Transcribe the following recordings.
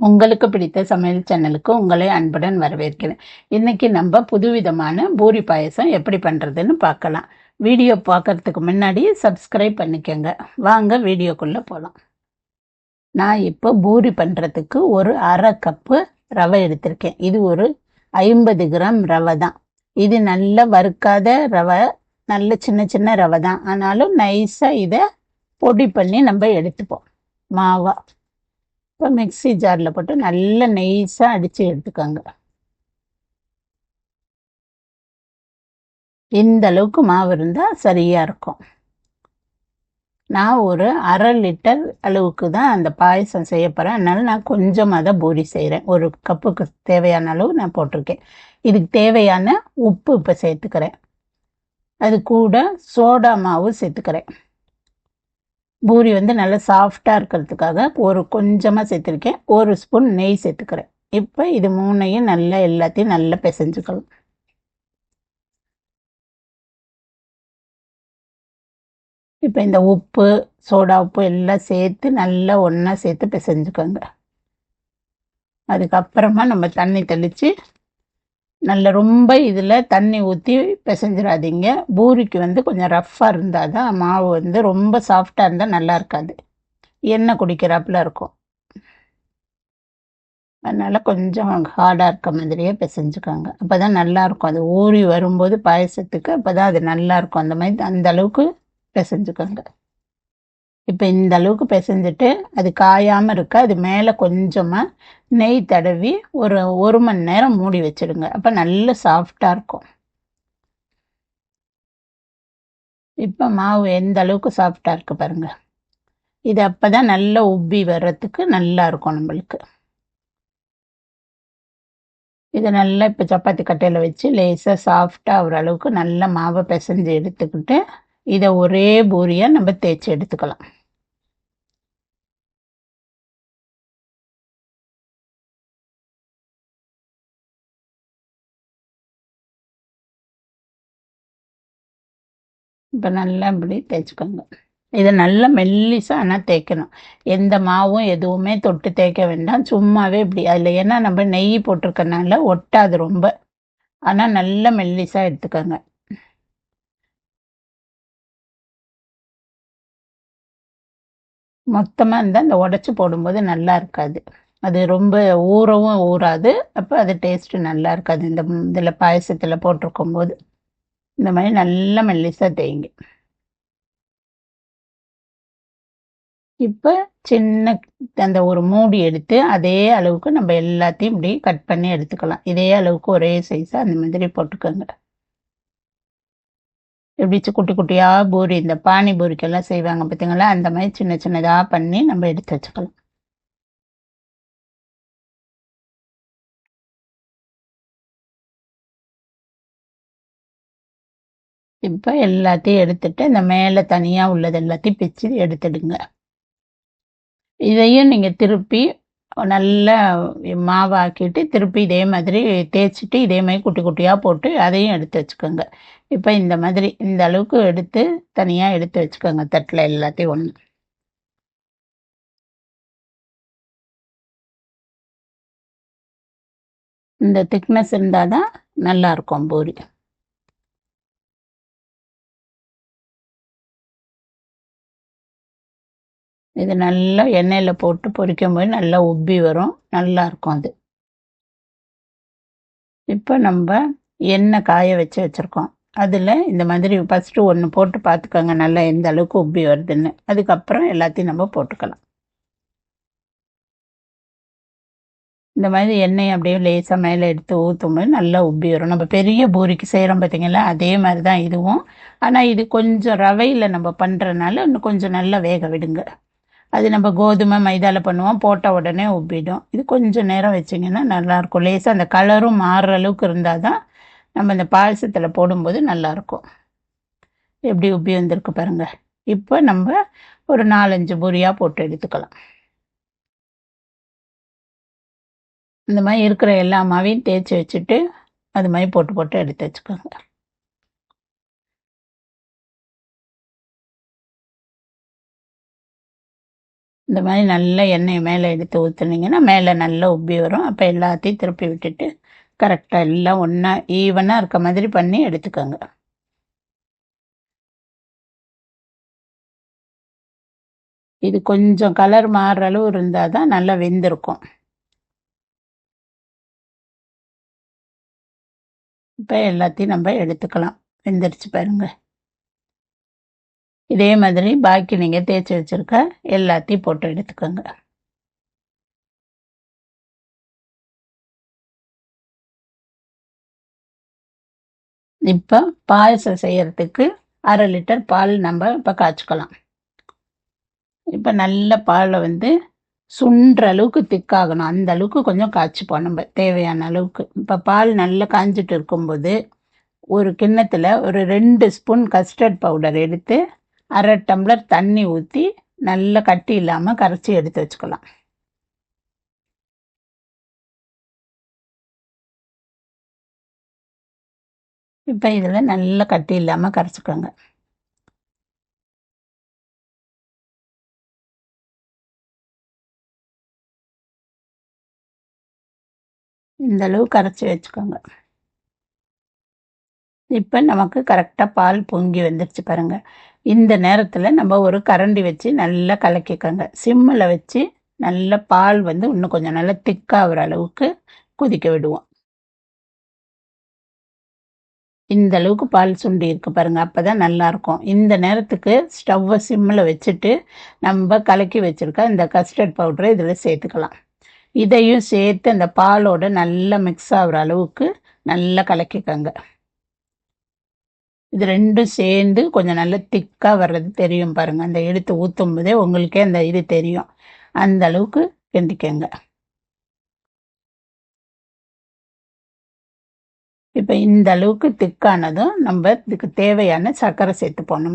உங்களுக்கு பிடித்த சமையல் சேனலுக்கு உங்களை அன்புடன் வரவேற்கிறேன். இன்னைக்கு நம்ம புதுவிதமான பூரி பாயசம் எப்படி பண்றதுன்னு பார்க்கலாம். வீடியோ பார்க்கறதுக்கு முன்னாடி சப்ஸ்கிரைப் பண்ணிக்கோங்க. வாங்க வீடியோக்குள்ள போகலாம். நான் இப்போ பூரி பண்றதுக்கு ஒரு அரை கப்பு ரவை எடுத்திருக்கேன். இது ஒரு 50 கிராம் ரவை தான். இது நல்ல வறுக்காத ரவை, நல்ல சின்ன சின்ன ரவை தான். ஆனாலும் நைஸாக இதை பொடி பண்ணி நம்ம எடுத்துப்போம் மாவா. இப்போ மிக்ஸி ஜாரில் போட்டு நல்லா நைஸாக அடித்து எடுத்துக்கோங்க. இந்த அளவுக்கு மாவு இருந்தால் சரியாக இருக்கும். நான் ஒரு அரை லிட்டர் அளவுக்கு தான் அந்த பாயசம் செய்ய போகிறேன். அதனால நான் கொஞ்சமாக தான் பூரி செய்கிறேன். ஒரு கப்புக்கு தேவையான அளவு நான் போட்டிருக்கேன். இதுக்கு தேவையான உப்பு இப்போ சேர்த்துக்கிறேன். அது கூட சோடா மாவு சேர்த்துக்கிறேன். பூரி நல்லா சாஃப்டாக இருக்கிறதுக்காக ஒரு கொஞ்சமாக சேர்த்துருக்கேன். ஒரு ஸ்பூன் நெய் சேர்த்துக்கிறேன். இப்போ இது மூணையும் நல்லா எல்லாத்தையும் நல்லா பிசைஞ்சுக்கலாம். இப்போ இந்த உப்பு, சோடா உப்பு எல்லாம் சேர்த்து நல்லா ஒன்றா சேர்த்து பிசைஞ்சுக்கோங்க. அதுக்கப்புறமா நம்ம தண்ணி தெளித்து நல்ல ரொம்ப இதில் தண்ணி ஊற்றி பிசைஞ்சிடாதீங்க. பூரிக்கு கொஞ்சம் ரஃப்பாக இருந்தால் தான் மாவு ரொம்ப சாஃப்டாக இருந்தால் நல்லா இருக்காது, எண்ணெய் குடிக்கிறாப்புல இருக்கும். அதனால் கொஞ்சம் ஹார்டாக இருக்க மாதிரியே பிசைஞ்சுக்கோங்க. அப்போ தான் நல்லாயிருக்கும். அது ஊறி வரும்போது பாயசத்துக்கு அப்போ தான் அது நல்லாயிருக்கும். அந்த அளவுக்கு பிசைஞ்சுக்கோங்க. இப்போ இந்த அளவுக்கு பிசைஞ்சிட்டு அது காயாமல் இருக்க அது மேலே கொஞ்சமாக நெய் தடவி ஒரு மணி நேரம் மூடி வச்சிடுங்க. அப்போ நல்ல சாஃப்டாக இருக்கும். இப்போ மாவு எந்த அளவுக்கு சாஃப்டாக இருக்குது பாருங்கள். இது அப்போ தான் நல்லா உப்பி வர்றதுக்கு நல்லா இருக்கும் நம்மளுக்கு. இதை நல்லா இப்போ சப்பாத்தி கட்டையில் வச்சு லேசாக சாஃப்டாக ஒரு அளவுக்கு நல்லா மாவை பிசைஞ்சு எடுத்துக்கிட்டு இதை ஒரே பூரியாக நம்ம தேய்ச்சி எடுத்துக்கலாம். இப்போ நல்லா இப்படி தேய்ச்சிக்கோங்க. இதை நல்லா மெல்லிசாக ஆனால் தேய்க்கணும். எந்த மாவும் எதுவுமே தொட்டு தேய்க்க வேண்டாம். சும்மாவே இப்படி அதில் ஏன்னா நம்ம நெய் போட்டிருக்கனால ஒட்டாது ரொம்ப. ஆனால் நல்லா மெல்லிசாக எடுத்துக்கோங்க. மொத்தமாக இருந்தால் அந்த உடச்சி போடும்போது நல்லா இருக்காது. அது ரொம்ப ஊறவும் ஊறாது. அப்போ அது டேஸ்ட்டு நல்லா இருக்காது. இந்த இதில் பாயசத்தில் போட்டிருக்கும் போது இந்த மாதிரி நல்லா மெல்லிசாக தேய்ங்க. இப்போ சின்ன அந்த ஒரு மூடி எடுத்து அதே அளவுக்கு நம்ம எல்லாத்தையும் இப்படி கட் பண்ணி எடுத்துக்கலாம். இதே அளவுக்கு ஒரே சைஸாக அந்த மாதிரி போட்டுக்கோங்க. எப்படி குட்டி குட்டியாக பூரி இந்த பானி பூரிக்கெல்லாம் செய்வாங்க பார்த்தீங்களா, அந்த மாதிரி சின்ன சின்னதாக பண்ணி நம்ம எடுத்து வச்சுக்கலாம். இப்போ எல்லாத்தையும் எடுத்துட்டு இந்த மேலே தனியாக உள்ளது எல்லாத்தையும் பிச்சு எடுத்துடுங்க. இதையும் நீங்கள் திருப்பி நல்லா மாவாக்கிட்டு திருப்பி இதே மாதிரி தேய்ச்சிட்டு இதே மாதிரி குட்டி குட்டியாக போட்டு அதையும் எடுத்து வச்சுக்கோங்க. இப்போ இந்த மாதிரி இந்த அளவுக்கு எடுத்து தனியாக எடுத்து வச்சுக்கோங்க தட்டில் எல்லாத்தையும் ஒன்று. இந்த திக்னஸ் இருந்தால் தான் நல்லாயிருக்கும் பூரி. இது நல்லா எண்ணெயில் போட்டு பொரிக்கும் போது நல்லா உப்பி வரும், நல்லா இருக்கும் அது. இப்போ நம்ம எண்ணெய் காய வச்சுருக்கோம். அதில் இந்த மாதிரி ஃபஸ்ட்டு ஒன்று போட்டு பார்த்துக்கோங்க நல்லா எந்த அளவுக்கு உப்பி வருதுன்னு. அதுக்கப்புறம் எல்லாத்தையும் நம்ம போட்டுக்கலாம். இந்த மாதிரி எண்ணெய் அப்படியே லேசாக மேலே எடுத்து ஊற்றும்போது நல்லா உப்பி வரும். நம்ம பெரிய பூரிக்கு செய்கிறோம் பார்த்தீங்களா, அதே மாதிரி தான் இதுவும். ஆனால் இது கொஞ்சம் ரவையில் நம்ம பண்ணுறதுனால இன்னும் கொஞ்சம் நல்லா வேக விடுங்க. அது நம்ம கோதுமை மைதாவில் பண்ணுவோம், போட்ட உடனே உப்பிடும். இது கொஞ்சம் நேரம் வச்சிங்கன்னா நல்லாயிருக்கும். லேசாக அந்த கலரும் மாறுற அளவுக்கு இருந்தால் தான் நம்ம இந்த பாயசத்தில் போடும்போது நல்லாயிருக்கும். எப்படி உப்பி வந்திருக்கு பாருங்கள். இப்போ நம்ம ஒரு 4-5 பூரியாக போட்டு எடுத்துக்கலாம். இந்த மாதிரி இருக்கிற எல்லா மாவையும் தேய்ச்சி வச்சுட்டு அது மாதிரி போட்டு போட்டு எடுத்து வச்சுக்கோங்க. இந்த மாதிரி நல்ல எண்ணெய் மேலே எடுத்து ஊற்றுனீங்கன்னா மேலே நல்லா உப்பி வரும். அப்போ எல்லாத்தையும் திருப்பி விட்டுட்டு கரெக்டாக எல்லாம் ஒன்றா ஈவனாக இருக்க மாதிரி பண்ணி எடுத்துக்கோங்க. இது கொஞ்சம் கலர் மாறுற அளவு இருந்தால் தான் நல்லா வெந்திருக்கும். இப்போ எல்லாத்தையும் நம்ம எடுத்துக்கலாம். வெந்துருச்சு பாருங்க. இதே மாதிரி பாக்கி நீங்கள் தேய்ச்சி வச்சுருக்க எல்லாத்தையும் போட்டு எடுத்துக்கோங்க. இப்போ பாயசம் செய்யறதுக்கு 1/2 லிட்டர் பால் நம்ம இப்போ காய்ச்சிக்கலாம். இப்போ நல்ல பாலை வந்து சுண்டுற அளவுக்கு திக்காகணும். அந்த அளவுக்கு கொஞ்சம் காய்ச்சிப்போம் நம்ம தேவையான அளவுக்கு. இப்போ பால் நல்லா காய்ஞ்சிட்டு இருக்கும்போது ஒரு கிண்ணத்தில் ஒரு 2 ஸ்பூன் கஸ்டர்ட் பவுடர் எடுத்து 1/2 டம்ளர் தண்ணி ஊற்றி நல்லா கட்டி இல்லாமல் கரைச்சி எடுத்து வச்சுக்கலாம். இப்போ இதில் நல்லா கட்டி இல்லாமல் கரைச்சிக்கோங்க. இந்த அளவு கரைச்சி வச்சுக்கோங்க. இப்போ நமக்கு கரெக்டாக பால் பொங்கி வந்துடுச்சு பாருங்க. இந்த நேரத்தில் நம்ம ஒரு கரண்டி வச்சு நல்லா கலக்கிக்கோங்க. சிம்மில் வச்சு நல்ல பால் வந்து இன்னும் கொஞ்சம் நல்லா திக்காகிற அளவுக்கு கொதிக்க விடுவோம். இந்த அளவுக்கு பால் சுண்டி இருக்கு பாருங்க. அப்பதான் நல்லா இருக்கும். இந்த நேரத்துக்கு ஸ்டவ்வை சிம்மில் வச்சுட்டு நம்ம கலக்கி வச்சிருக்க இந்த கஸ்டர்ட் பவுடரை இதில் சேர்த்துக்கலாம். இதையும் சேர்த்து அந்த பாலோட நல்லா மிக்ஸ் ஆகுற அளவுக்கு நல்லா கலக்கிக்கோங்க. இது ரெண்டும் சேர்ந்து கொஞ்சம் நல்லா திக்காக வர்றது தெரியும் பாருங்க. அந்த எடுத்து ஊற்றும் போதே உங்களுக்கே அந்த இது தெரியும். அந்த அளவுக்கு கிண்டிக்கங்க. இப்போ இந்த அளவுக்கு திக்கானதும் நம்ம இதுக்கு தேவையான சர்க்கரை சேர்த்துப்போம்.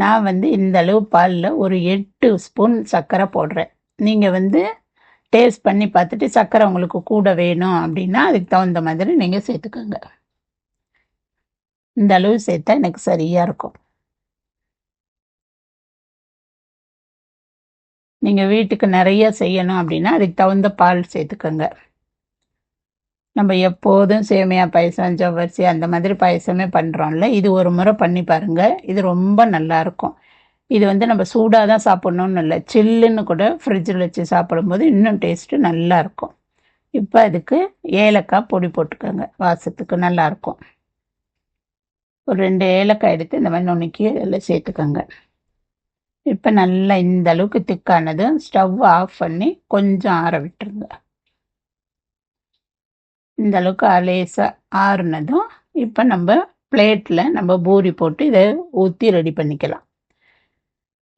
நான் வந்து இந்த அளவு பாலில் ஒரு 8 ஸ்பூன் சர்க்கரை போடுறேன். நீங்கள் வந்து டேஸ்ட் பண்ணி பார்த்துட்டு சர்க்கரை உங்களுக்கு கூட வேணும் அப்படின்னா அதுக்கு தகுந்த மாதிரி நீங்கள் சேர்த்துக்கோங்க. இந்த அளவு சேர்த்தா எனக்கு சரியாக இருக்கும். நீங்கள் வீட்டுக்கு நிறைய செய்யணும் அப்படின்னா அதுக்கு தகுந்த பால் சேர்த்துக்கோங்க. நம்ம எப்போதும் சேமியா பாயசம், ஜவ்வரிசி அந்த மாதிரி பாயசமே பண்ணுறோம்ல, இது ஒரு முறை பண்ணி பாருங்கள். இது ரொம்ப நல்லாயிருக்கும். இது வந்து நம்ம சூடாக தான் சாப்பிட்ணுன்னு இல்லை, சில்லுன்னு கூட ஃப்ரிட்ஜில் வச்சு சாப்பிடும்போது இன்னும் டேஸ்ட்டு நல்லாயிருக்கும். இப்போ அதுக்கு ஏலக்காய் பொடி போட்டுக்கோங்க. வாசத்துக்கு நல்லாயிருக்கும். ஒரு 2 ஏலக்காய் எடுத்து இந்த மாதிரி நுணுக்கி அதில் சேர்த்துக்கோங்க. இப்போ நல்லா இந்த அளவுக்கு திக்கானதும் ஸ்டவ் ஆஃப் பண்ணி கொஞ்சம் ஆற விட்டுருங்க. இந்த அளவுக்கு லேசாக ஆறுனதும் இப்போ நம்ம பிளேட்டில் நம்ம பூரி போட்டு இதை ஊற்றி ரெடி பண்ணிக்கலாம்.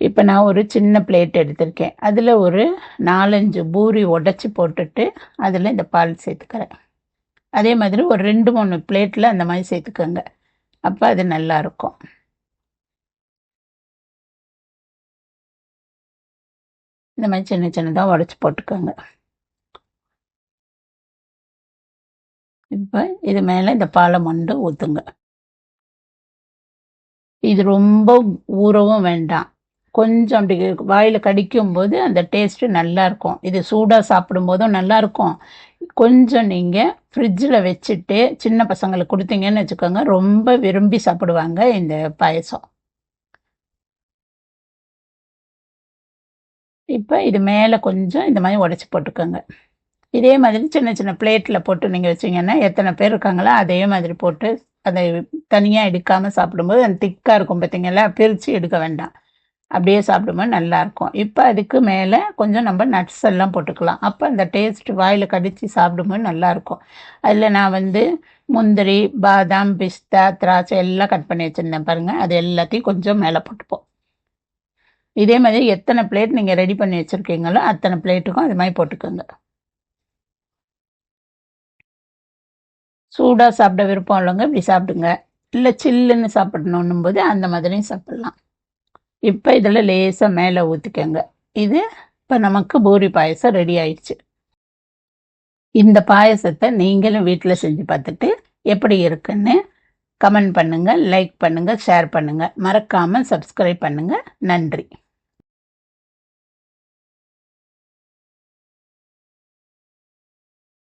இப்போ நான் ஒரு சின்ன பிளேட் எடுத்திருக்கேன். அதில் ஒரு 4-5 பூரி உடச்சி போட்டுட்டு அதில் இந்த பால் சேர்த்துக்கிறேன். அதே மாதிரி ஒரு 2-3 பிளேட்டில் அந்த மாதிரி சேர்த்துக்கோங்க. அப்போ அது நல்லாயிருக்கும். இந்த மாதிரி சின்ன சின்னதாக உடச்சி போட்டுக்கோங்க. இப்போ இது மேலே இந்த பாலை மொண்டு ஊற்றுங்க. இது ரொம்ப ஊறவும் வேண்டாம். கொஞ்சம் அப்படி வாயில் கடிக்கும்போது அந்த டேஸ்ட்டு நல்லாயிருக்கும். இது சூடாக சாப்பிடும்போதும் நல்லாயிருக்கும். கொஞ்சம் நீங்கள் ஃப்ரிட்ஜில் வச்சுட்டு சின்ன பசங்களுக்கு கொடுத்தீங்கன்னு வச்சுக்கோங்க, ரொம்ப விரும்பி சாப்பிடுவாங்க இந்த பாயசம். இப்போ இது மேலே கொஞ்சம் இந்த மாதிரி உடச்சி போட்டுக்கோங்க. இதே மாதிரி சின்ன சின்ன பிளேட்டில் போட்டு நீங்கள் வச்சிங்கன்னா எத்தனை பேர் இருக்காங்களோ அதே மாதிரி போட்டு அதை தனியாக எடுக்காமல் சாப்பிடும்போது அந்த திக்காக இருக்கும் பார்த்தீங்களா, பிரித்து எடுக்க வேண்டாம். அப்படியே சாப்பிடும்போது நல்லாயிருக்கும். இப்போ அதுக்கு மேலே கொஞ்சம் நம்ம நட்ஸ் எல்லாம் போட்டுக்கலாம். அப்போ அந்த டேஸ்ட் வாயில் கடித்து சாப்பிடும்போது நல்லாயிருக்கும். அதில் நான் வந்து முந்திரி, பாதாம், பிஸ்தா, திராட்சை எல்லாம் கட் பண்ணி வச்சுருந்தேன் பாருங்கள். அது எல்லாத்தையும் கொஞ்சம் மேலே போட்டுப்போம். இதே மாதிரி எத்தனை பிளேட் நீங்கள் ரெடி பண்ணி வச்சுருக்கீங்களோ அத்தனை பிளேட்டுக்கும் அது மாதிரி போட்டுக்கோங்க. சூடாக சாப்பிட விருப்பம் இல்லைங்க, இப்படி சாப்பிடுங்க. இல்லை சில்லுன்னு சாப்பிடணும் போது அந்த மாதிரியும் சாப்பிட்லாம். இப்போ இதில் லேசாக மேலே ஊற்றிக்கோங்க. இது இப்போ நமக்கு பூரி பாயசம் ரெடி ஆயிடுச்சு. இந்த பாயசத்தை நீங்களும் வீட்டில் செஞ்சு பார்த்துட்டு எப்படி இருக்குன்னு கமெண்ட் பண்ணுங்கள், லைக் பண்ணுங்கள், ஷேர் பண்ணுங்கள். மறக்காமல் சப்ஸ்கிரைப் பண்ணுங்கள். நன்றி.